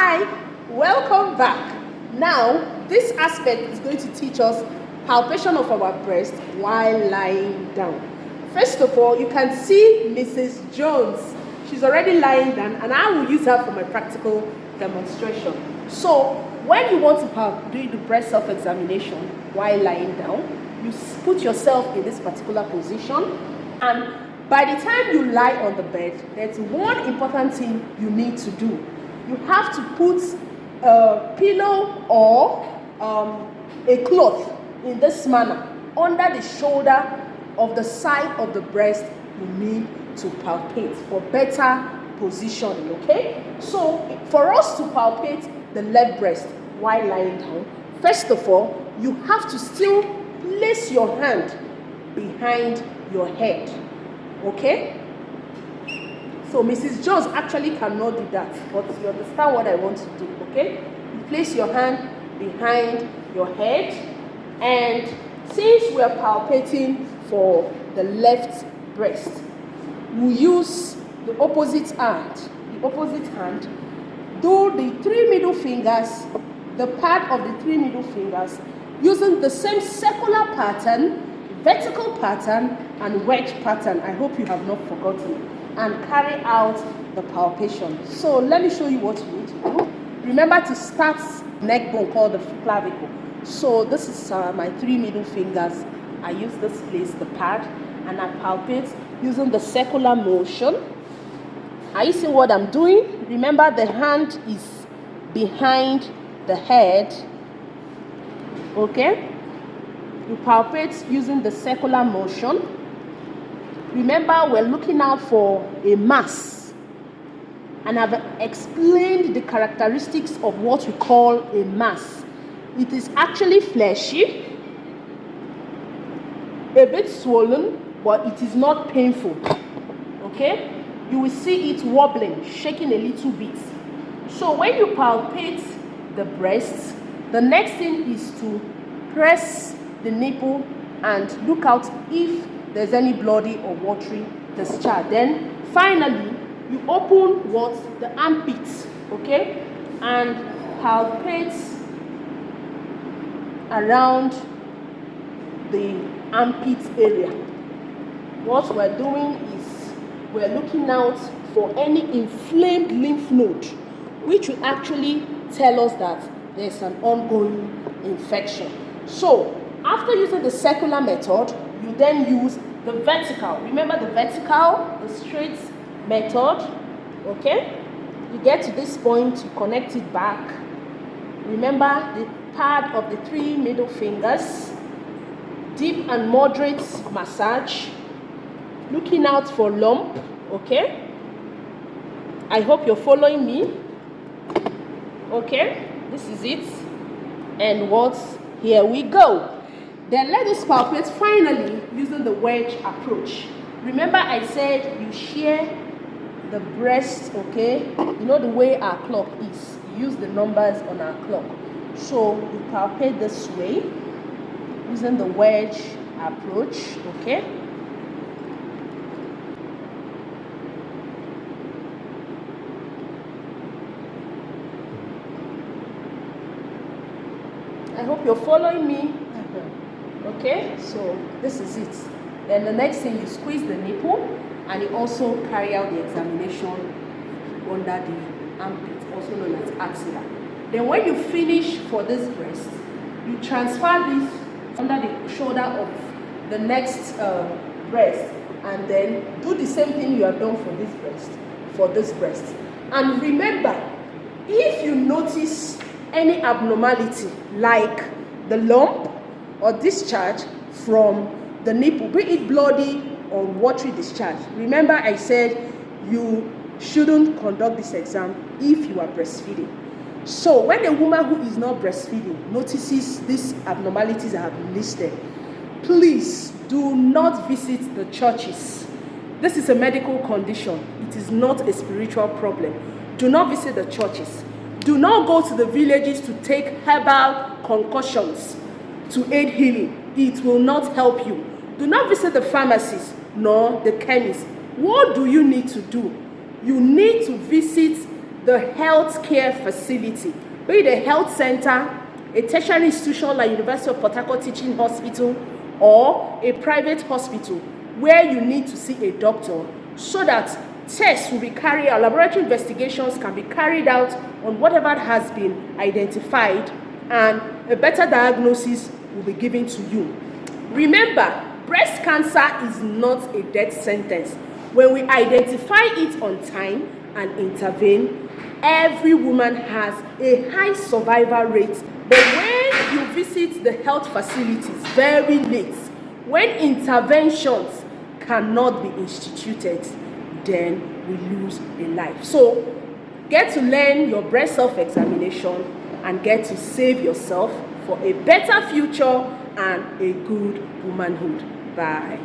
Hi, welcome back. Now, this aspect is going to teach us palpation of our breast while lying down. First of all, you can see Mrs. Jones. She's already lying down, and I will use her for my practical demonstration. So, when you want to do the breast self-examination while lying down, you put yourself in this particular position, and by the time you lie on the bed, there's one important thing you need to do. You have to put a pillow or a cloth in this manner under the shoulder of the side of the breast you need to palpate for better positioning, okay? So for us to palpate the left breast while lying down, first of all, you have to still place your hand behind your head, okay? So Mrs. Jones actually cannot do that, but you understand what I want to do, okay? You place your hand behind your head, and since we are palpating for the left breast, we use the opposite hand. Do the 3 middle fingers, the pad of the 3 middle fingers, using the same circular pattern, vertical pattern, and wedge pattern. I hope you have not forgotten. And carry out the palpation. So let me show you what you need to do. Remember to start neck bone called the clavicle. So this is my 3 middle fingers. I use this place, the pad, and I palpate using the circular motion. Are you seeing what I'm doing? Remember, the hand is behind the head. Okay? You palpate using the circular motion. Remember, we're looking out for a mass, and I've explained the characteristics of what we call a mass. It is actually fleshy, a bit swollen, but it is not painful, okay? You will see it wobbling, shaking a little bit. So when you palpate the breast, the next thing is to press the nipple and look out if there's any bloody or watery discharge. Then finally you open the armpits, okay, and palpate around the armpit area. What we're doing is we're looking out for any inflamed lymph node, which will actually tell us that there's an ongoing infection. So after using the circular method, you then use the vertical. Remember the vertical, the straight method, okay? You get to this point, you connect it back. Remember the pad of the 3 middle fingers, deep and moderate massage, looking out for lump, okay? I hope you're following me, okay? This is it, and here we go. Then let us palpate finally using the wedge approach. Remember I said you shear the breast, okay? You know the way our clock is. You use the numbers on our clock. So you palpate this way using the wedge approach, okay? I hope you're following me. Okay, so this is it. Then the next thing, you squeeze the nipple, and you also carry out the examination under the armpit, also known as axilla. Then when you finish for this breast, you transfer this under the shoulder of the next breast, and then do the same thing you have done for this breast. And remember, if you notice any abnormality like the lump or discharge from the nipple, be it bloody or watery discharge, remember I said you shouldn't conduct this exam if you are breastfeeding. So when a woman who is not breastfeeding notices these abnormalities I have listed, please do not visit the churches. This is a medical condition. It is not a spiritual problem. Do not visit the churches. Do not go to the villages to take herbal concoctions to aid healing. It will not help you. Do not visit the pharmacies nor the chemist. What do you need to do? You need to visit the healthcare facility, be it a health center, a tertiary institution like University of Port Harcourt Teaching Hospital, or a private hospital where you need to see a doctor, so that tests will be carried out, laboratory investigations can be carried out on whatever has been identified, and a better diagnosis will be given to you. Remember, breast cancer is not a death sentence. When we identify it on time and intervene, every woman has a high survival rate. But when you visit the health facilities very late, when interventions cannot be instituted, then we lose a life. So get to learn your breast self-examination and get to save yourself for a better future and a good womanhood. Bye.